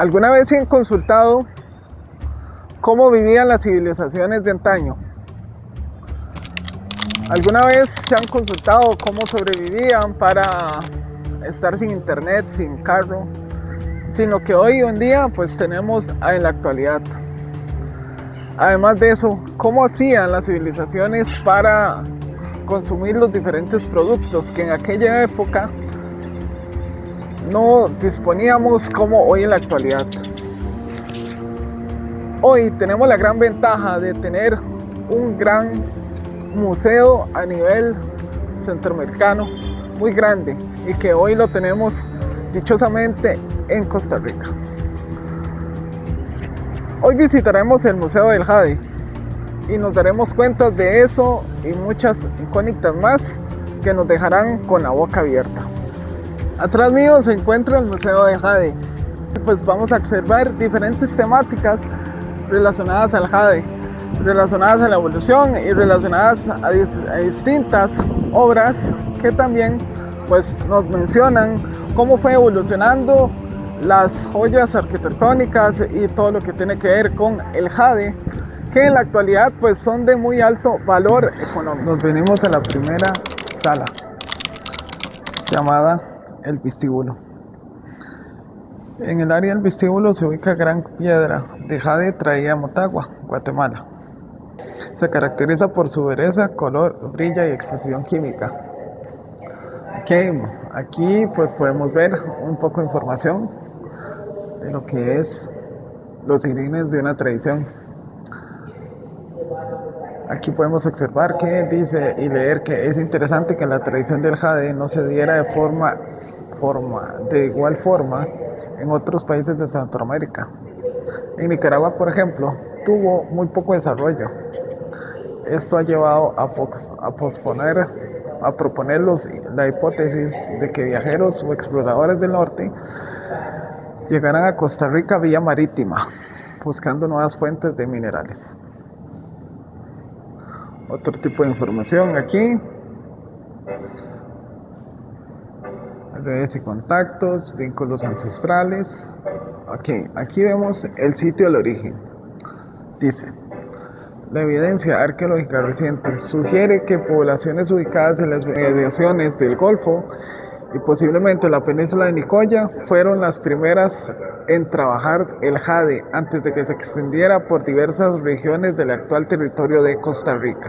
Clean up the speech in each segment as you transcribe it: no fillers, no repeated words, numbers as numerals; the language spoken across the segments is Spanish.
¿Alguna vez se han consultado cómo vivían las civilizaciones de antaño? ¿Alguna vez se han consultado cómo sobrevivían para estar sin internet, sin carro, sin lo que hoy en día pues tenemos en la actualidad? Además de eso, ¿cómo hacían las civilizaciones para consumir los diferentes productos que en aquella época no disponíamos como hoy en la actualidad? Hoy tenemos la gran ventaja de tener un gran museo a nivel centroamericano muy grande y que hoy lo tenemos dichosamente en Costa Rica. Hoy visitaremos el Museo del Jade y nos daremos cuenta de eso y muchas incógnitas más que nos dejarán con la boca abierta. Atrás mío se encuentra el Museo del Jade. Pues vamos a observar diferentes temáticas relacionadas al jade, relacionadas a la evolución y relacionadas a distintas obras que también pues nos mencionan cómo fue evolucionando las joyas arquitectónicas y todo lo que tiene que ver con el jade, que en la actualidad pues son de muy alto valor económico. Nos venimos a la primera sala llamada el vestíbulo. En el área del vestíbulo se ubica gran piedra de jade traída a Motagua, Guatemala. Se caracteriza por su dureza, color, brillo y expresión química. Aquí pues podemos ver un poco de información de lo que es los ingredientes de una tradición. Aquí podemos observar que dice y leer que es interesante que la tradición del jade no se diera de igual forma en otros países de Centroamérica. En Nicaragua, por ejemplo, tuvo muy poco desarrollo. Esto ha llevado a proponer la hipótesis de que viajeros o exploradores del norte llegaran a Costa Rica vía marítima, buscando nuevas fuentes de minerales. Otro tipo de información aquí. Redes y contactos, vínculos ancestrales. Aquí vemos el sitio del origen. Dice: la evidencia arqueológica reciente sugiere que poblaciones ubicadas en las mediaciones del Golfo y posiblemente la península de Nicoya fueron las primeras en trabajar el jade antes de que se extendiera por diversas regiones del actual territorio de Costa Rica.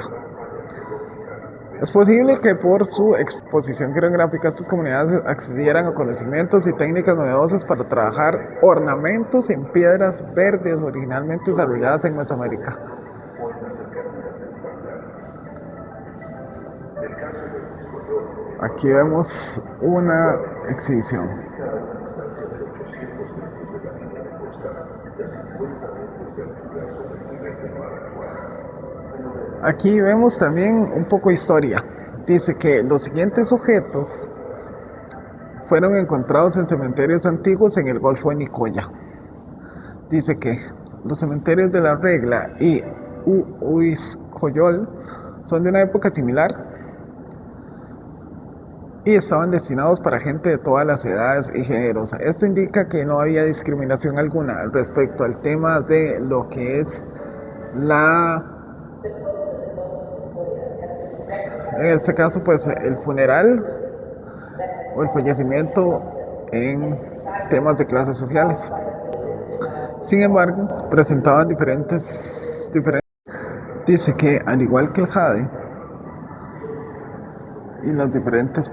Es posible que por su exposición geográfica estas comunidades accedieran a conocimientos y técnicas novedosas para trabajar ornamentos en piedras verdes originalmente desarrolladas en Mesoamérica. Aquí vemos una exhibición. Aquí vemos también un poco de historia. Dice que los siguientes objetos fueron encontrados en cementerios antiguos en el Golfo de Nicoya. Dice que los cementerios de La Regla y Uiscoyol son de una época similar y estaban destinados para gente de todas las edades y géneros. Esto indica que no había discriminación alguna respecto al tema de lo que es en este caso pues el funeral o el fallecimiento en temas de clases sociales. Sin embargo, presentaban diferentes. Dice que al igual que el jade y las diferentes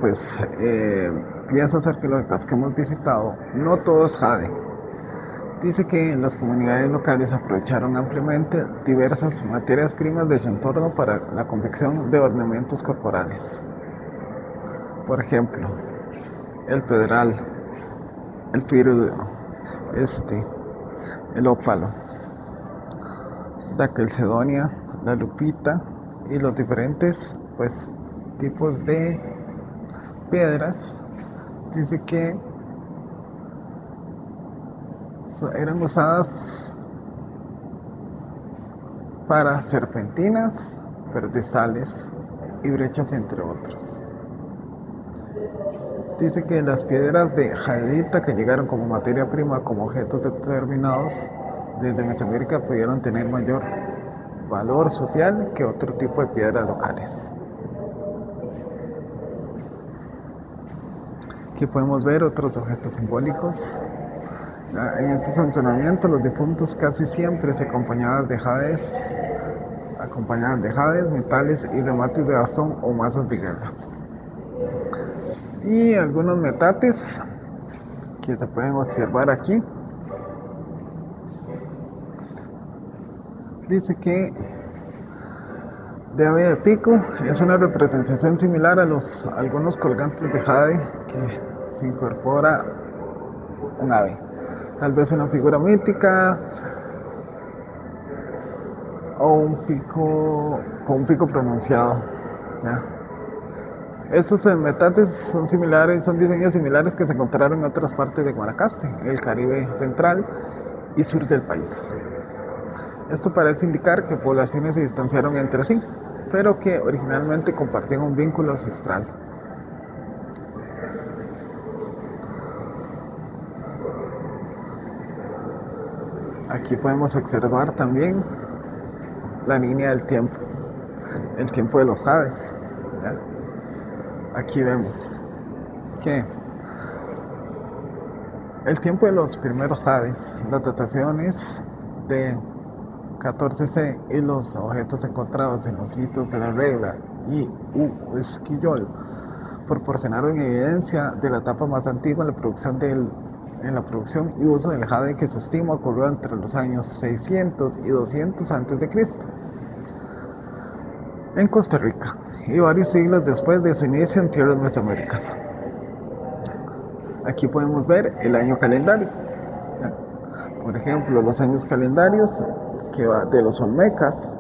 piezas arqueológicas que hemos visitado, no todo es jade. Dice que las comunidades locales aprovecharon ampliamente diversas materias primas de su entorno para la confección de ornamentos corporales. Por ejemplo, el pedral, el pirulo, el ópalo, la calcedonia, la lupita y los diferentes tipos de piedras. Dice que eran usadas para serpentinas, pedestales y brechas, entre otros. Dice que las piedras de jadeita que llegaron como materia prima como objetos determinados desde Mesoamérica pudieron tener mayor valor social que otro tipo de piedras locales. Aquí podemos ver otros objetos simbólicos. En este sancionamiento los difuntos casi siempre se acompañaban de jades, metales y remates de bastón o masas de guerras. Y algunos metates que se pueden observar aquí. Dice que de ave de pico es una representación similar a algunos colgantes de jade que se incorpora un ave, tal vez una figura mítica o un pico con un pico pronunciado, ¿ya? Estos metates son diseños similares que se encontraron en otras partes de Guanacaste, el Caribe central y sur del país. Esto parece indicar que poblaciones se distanciaron entre sí, pero que originalmente compartían un vínculo ancestral. Aquí podemos observar también la línea del tiempo, el tiempo de los jades, ¿ya? Aquí vemos que el tiempo de los primeros jades, las dataciones de 14C y los objetos encontrados en los sitios de la Regla y Esquillol proporcionaron evidencia de la etapa más antigua en la producción y uso del jade, que se estima ocurrió entre los años 600 y 200 a.C. en Costa Rica y varios siglos después de su inicio en tierras mesoaméricas. Aquí podemos ver el año calendario. Por ejemplo, los años calendarios que va de los olmecas,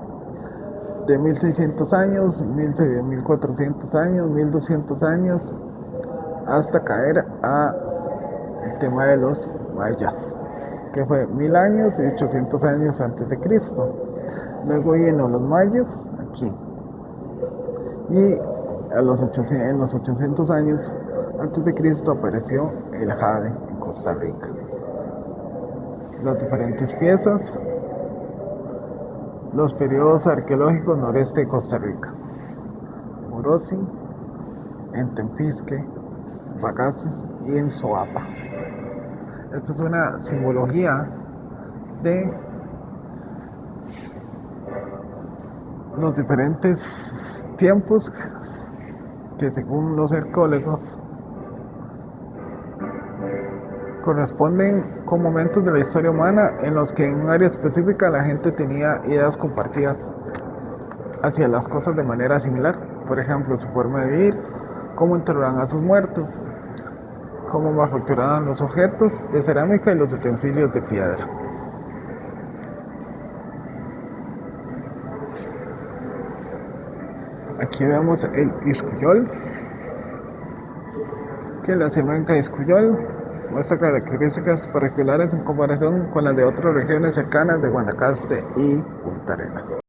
de 1600 años, 1400 años, 1200 años, hasta caer a el tema de los mayas, que fue 1000 años y 800 años antes de Cristo. Luego vino los mayas aquí, y en los 800 años antes de Cristo apareció el jade en Costa Rica. Las diferentes piezas, los periodos arqueológicos noreste de Costa Rica: Morosi, en Tempisque, Bagaces y en Soapa. Esta es una simbología de los diferentes tiempos que, según los arqueólogos, corresponden con momentos de la historia humana en los que en un área específica la gente tenía ideas compartidas hacia las cosas de manera similar. Por ejemplo, su forma de vivir, cómo enterraban a sus muertos, cómo manufacturaban los objetos de cerámica y los utensilios de piedra. Aquí vemos el Iscuyol, que la cerámica de Iscuyol muestra características particulares en comparación con las de otras regiones cercanas de Guanacaste y Punta Arenas.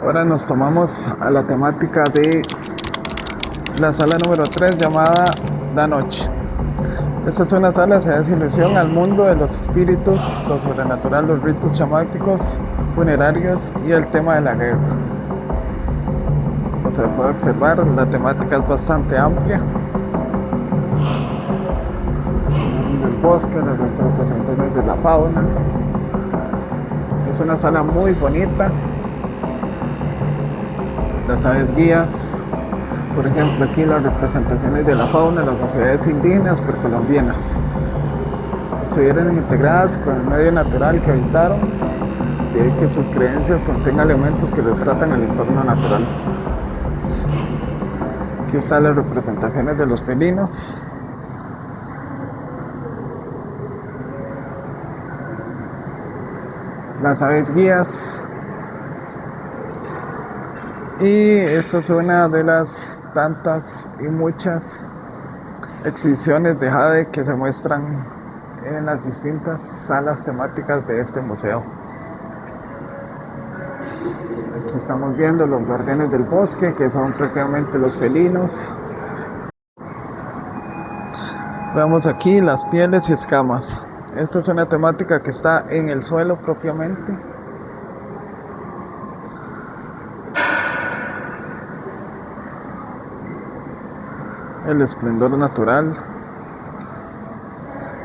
Ahora nos tomamos a la temática de la sala número 3, llamada La Noche. Esta es una sala que hace ilusión al mundo de los espíritus, lo sobrenatural, los ritos chamáticos, funerarios y el tema de la guerra. Como se puede observar, la temática es bastante amplia. El bosque, las representaciones de la fauna. Es una sala muy bonita. Las aves guías, por ejemplo, aquí las representaciones de la fauna de las sociedades indígenas precolombianas estuvieron integradas con el medio natural que habitaron, de que sus creencias contengan elementos que retratan el entorno natural. Aquí están las representaciones de los felinos. Las aves guías. Y esta es una de las tantas y muchas exhibiciones de jade que se muestran en las distintas salas temáticas de este museo. Aquí estamos viendo los guardianes del bosque, que son prácticamente los felinos. Veamos aquí las pieles y escamas. Esta es una temática que está en el suelo propiamente. El esplendor natural.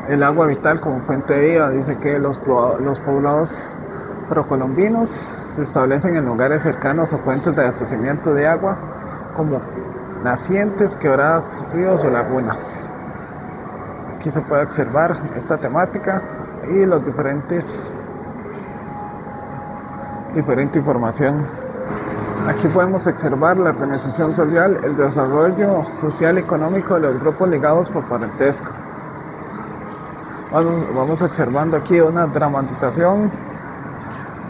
El agua vital como fuente de vida. Dice que los poblados procolombinos se establecen en lugares cercanos a fuentes de abastecimiento de agua como nacientes, quebradas, ríos o lagunas. Aquí se puede observar esta temática y los diferente información. Aquí podemos observar la organización social, el desarrollo social y económico de los grupos ligados por parentesco. Vamos observando aquí una dramatización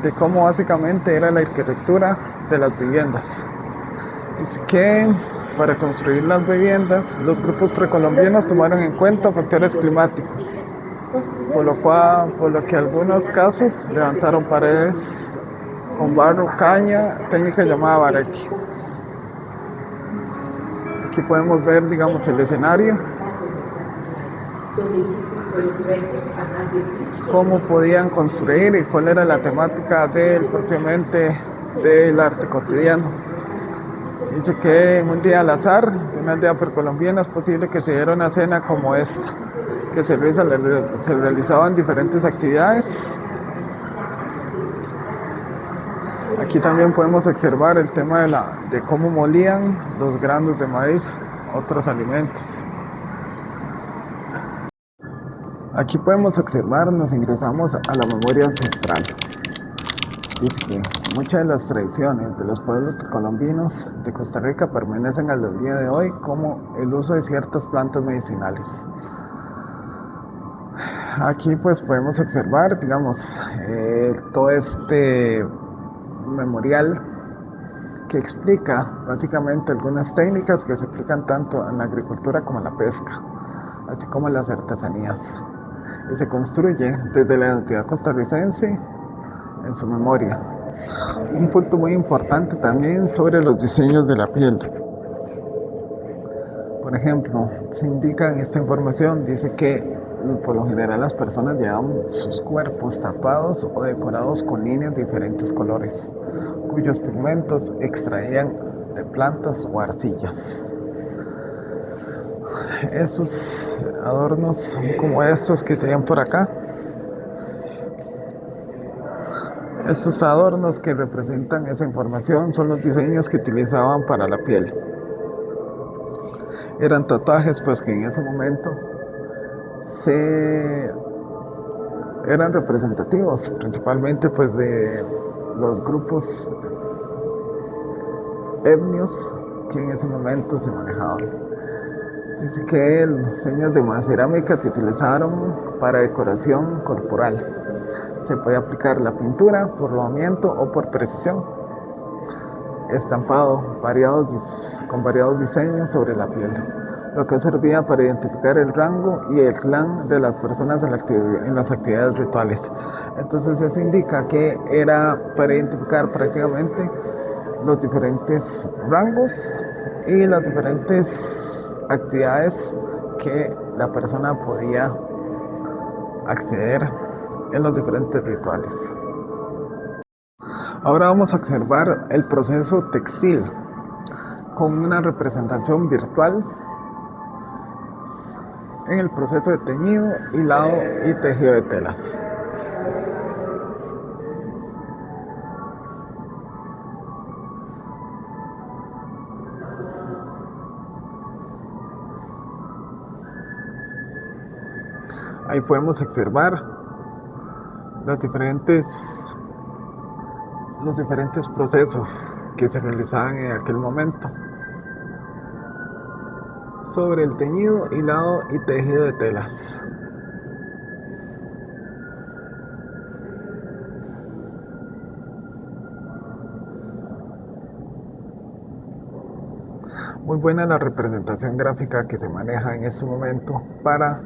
de cómo básicamente era la arquitectura de las viviendas. Dice que para construir las viviendas, los grupos precolombinos tomaron en cuenta factores climáticos, por lo que en algunos casos levantaron paredes con barro, caña, técnica llamada bareque. Aquí podemos ver, digamos, el escenario, cómo podían construir y cuál era la temática propiamente del arte cotidiano. Dice que en un día al azar de una aldea precolombiana es posible que se diera una cena como esta, que se realizaban diferentes actividades. Aquí también podemos observar el tema de cómo molían los granos de maíz, otros alimentos. Aquí podemos observar, nos ingresamos a la memoria ancestral. Dice que muchas de las tradiciones de los pueblos colombinos de Costa Rica permanecen al día de hoy, como el uso de ciertas plantas medicinales. Aquí pues podemos observar, digamos, todo este memorial que explica básicamente algunas técnicas que se aplican tanto en la agricultura como en la pesca, así como en las artesanías, y se construye desde la identidad costarricense en su memoria. Un punto muy importante también sobre los diseños de la piel. Por ejemplo, se indica en esta información, dice que por lo general las personas llevaban sus cuerpos tapados o decorados con líneas de diferentes colores, cuyos pigmentos extraían de plantas o arcillas. Esos adornos como estos que se ven por acá, estos adornos que representan esa información son los diseños que utilizaban para la piel. Eran tatuajes pues que en ese momento eran representativos principalmente pues de los grupos etnios que en ese momento se manejaban. Dice que los diseños de cerámica se utilizaron para decoración corporal. Se puede aplicar la pintura por rodamiento o por precisión. Estampado con variados diseños sobre la piel, lo que servía para identificar el rango y el clan de las personas en las actividades rituales. Entonces eso indica que era para identificar prácticamente los diferentes rangos y las diferentes actividades que la persona podía acceder en los diferentes rituales. Ahora vamos a observar el proceso textil con una representación virtual en el proceso de teñido, hilado y tejido de telas. Ahí podemos observar los diferentes procesos que se realizaban en aquel momento sobre el teñido, hilado y tejido de telas. Muy buena la representación gráfica que se maneja en este momento para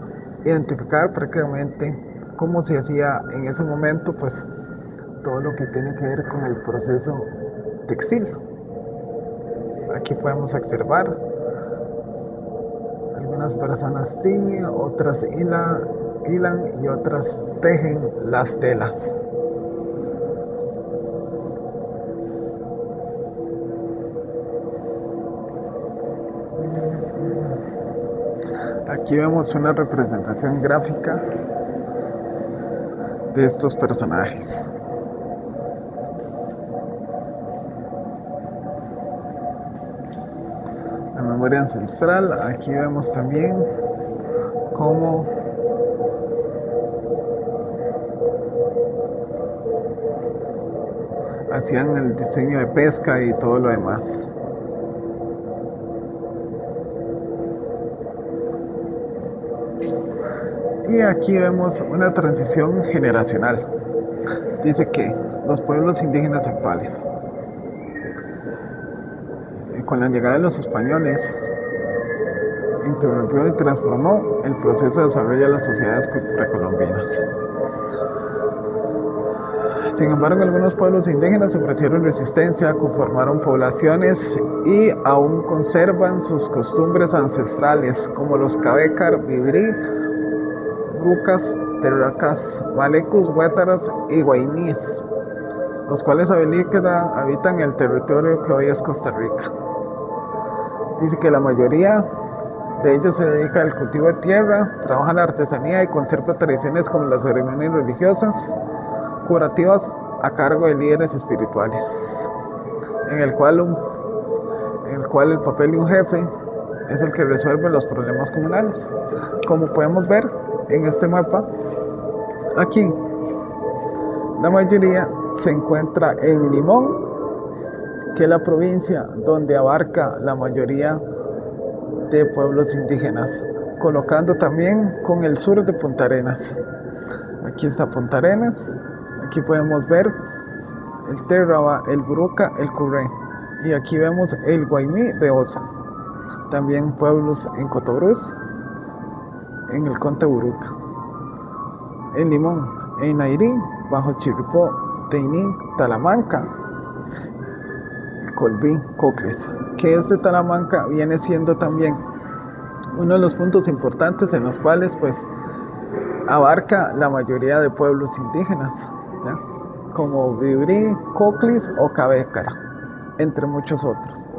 identificar prácticamente cómo se hacía en ese momento pues todo lo que tiene que ver con el proceso textil. Aquí podemos observar Unas personas tiñen, otras hilan y otras tejen las telas. Aquí vemos una representación gráfica de estos personajes. La memoria ancestral, aquí vemos también cómo hacían el diseño de pesca y todo lo demás. Y aquí vemos una transición generacional. Dice que los pueblos indígenas actuales, con la llegada de los españoles, interrumpió y transformó el proceso de desarrollo de las sociedades precolombinas. Sin embargo, algunos pueblos indígenas ofrecieron resistencia, conformaron poblaciones y aún conservan sus costumbres ancestrales, como los Cabécar, Vibrí, Brucas, Terracas, Malecus, Huétaras y Guainíes, los cuales habitan el territorio que hoy es Costa Rica. Dice que la mayoría de ellos se dedica al cultivo de tierra, trabaja la artesanía y conserva tradiciones como las ceremonias religiosas, curativas a cargo de líderes espirituales, en el cual el papel de un jefe es el que resuelve los problemas comunales. Como podemos ver en este mapa, aquí la mayoría se encuentra en Limón, que es la provincia donde abarca la mayoría de pueblos indígenas, colocando también con el sur de Punta Arenas. Aquí está Punta Arenas, aquí podemos ver el Terraba, el Buruca, el Curré, y aquí vemos el Guaymí de Osa. También pueblos en Cotobruz, en el Conte Buruca, en Limón, en Nairí, Bajo Chirripó, Teinín, Talamanca, Colbí, Cocles, que este Talamanca viene siendo también uno de los puntos importantes en los cuales pues abarca la mayoría de pueblos indígenas, ¿ya? Como Vibrí, Coclis o Cabécara, entre muchos otros.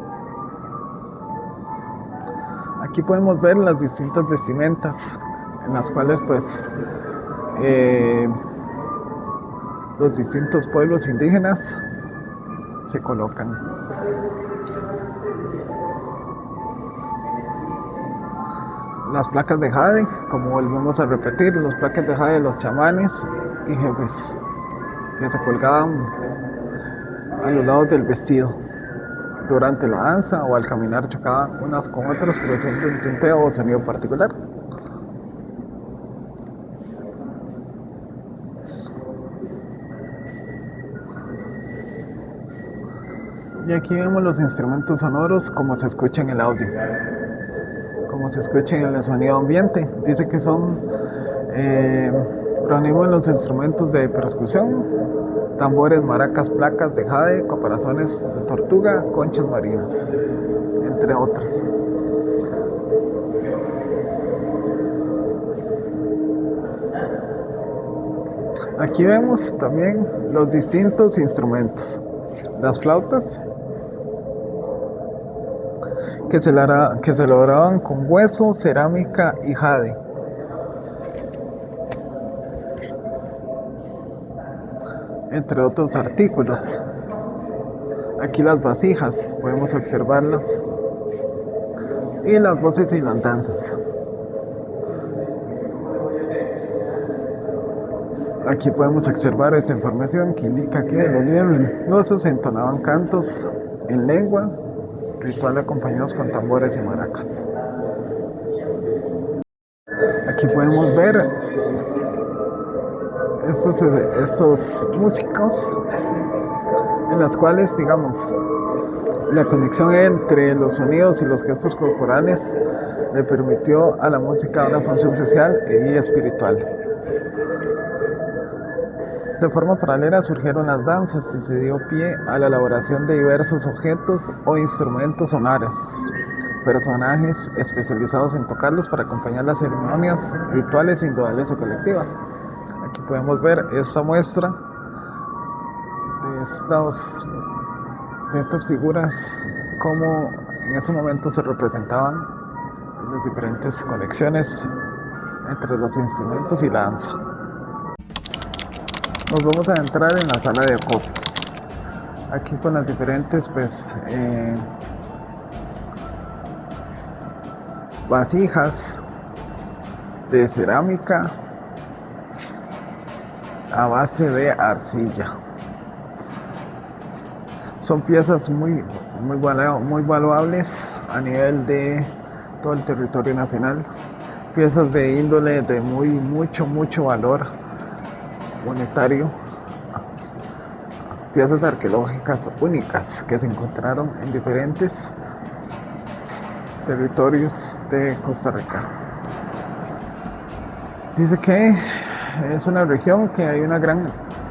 Aquí podemos ver las distintas vestimentas en las cuales pues los distintos pueblos indígenas se colocan. Las placas de jade, como volvemos a repetir, las placas de jade de los chamanes y jefes que se colgaban a los lados del vestido durante la danza o al caminar, chocaban unas con otras produciendo un tinteo o sonido particular. Y aquí vemos los instrumentos sonoros como se escucha en el audio, como se escucha en el sonido ambiente. Dice que son provenimos los instrumentos de percusión, tambores, maracas, placas de jade, caparazones de tortuga, conchas marinas, entre otros. Aquí vemos también los distintos instrumentos. Las flautas, que se elaboraban con hueso, cerámica y jade. Entre otros artículos. Aquí las vasijas, podemos observarlas. Y las voces y las danzas. Aquí podemos observar esta información que indica que los líderes religiosos entonaban cantos en lengua, ritual acompañados con tambores y maracas. Aquí podemos ver estos músicos en las cuales, digamos, la conexión entre los sonidos y los gestos corporales le permitió a la música una función social y espiritual. De forma paralela surgieron las danzas y se dio pie a la elaboración de diversos objetos o instrumentos sonoros, personajes especializados en tocarlos para acompañar las ceremonias rituales, individuales o colectivas. Aquí podemos ver esta muestra de estas figuras, cómo en ese momento se representaban las diferentes conexiones entre los instrumentos y la danza. Nos vamos a entrar en la sala de acopio. Aquí con las diferentes vasijas de cerámica a base de arcilla. Son piezas muy valuables a nivel de todo el territorio nacional. Piezas de índole de mucho valor monetario. Piezas arqueológicas únicas que se encontraron en diferentes territorios de Costa Rica. Dice que es una región que hay una gran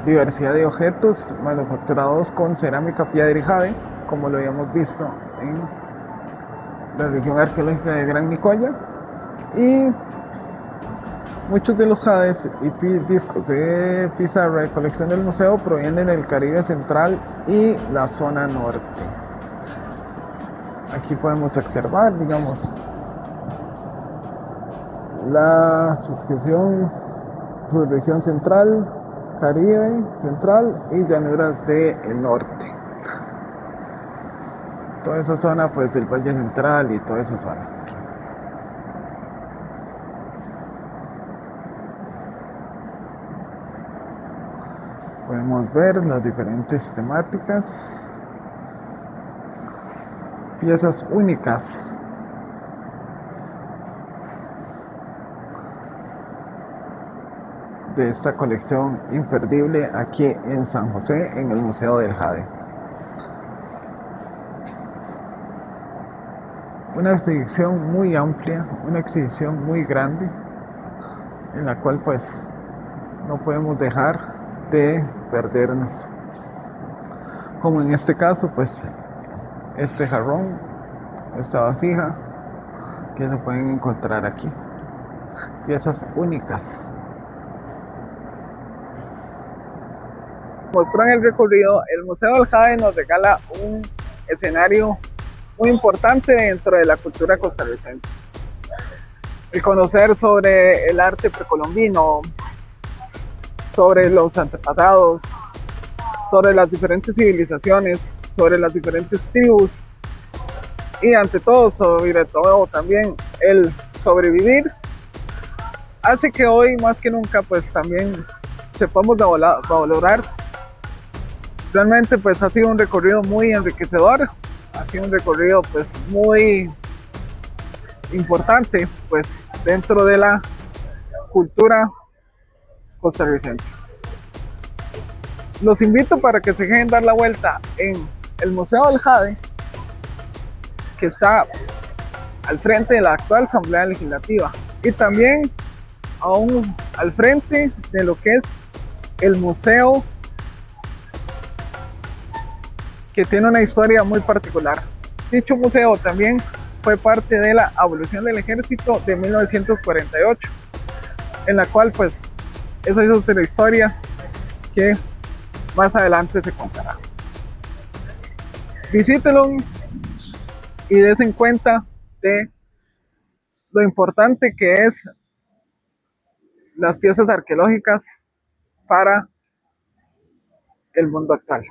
diversidad de objetos manufacturados con cerámica, piedra y jade, como lo habíamos visto en la región arqueológica de Gran Nicoya, y muchos de los jades y discos de pizarra de colección del museo provienen del Caribe central y la zona norte. Aquí podemos observar, digamos, la subregión central, Caribe central y llanuras del norte. Toda esa zona pues del Valle Central y toda esa zona. Aquí. Podemos ver las diferentes temáticas, piezas únicas. De esta colección imperdible aquí en San José, en el Museo del Jade. Una exhibición muy amplia, una exhibición muy grande, en la cual pues no podemos dejar de perdernos. Como en este caso, pues este jarrón, esta vasija que se pueden encontrar aquí. Piezas únicas. Mostró en el recorrido, el Museo del Jade nos regala un escenario muy importante dentro de la cultura costarricense. El conocer sobre el arte precolombino, sobre los antepasados, sobre las diferentes civilizaciones, sobre las diferentes tribus y ante todo, sobre todo también el sobrevivir, hace que hoy más que nunca pues también sepamos valorar. Realmente pues ha sido un recorrido muy enriquecedor, ha sido un recorrido pues muy importante pues dentro de la cultura costarricense. Los invito para que se dejen dar la vuelta en el Museo del Jade, que está al frente de la actual Asamblea Legislativa, y también aún al frente de lo que es el museo, que tiene una historia muy particular. Dicho museo también fue parte de la abolición del ejército de 1948, en la cual pues esa es otra historia que más adelante se contará. Visítelo y desen cuenta de lo importante que es las piezas arqueológicas para el mundo actual.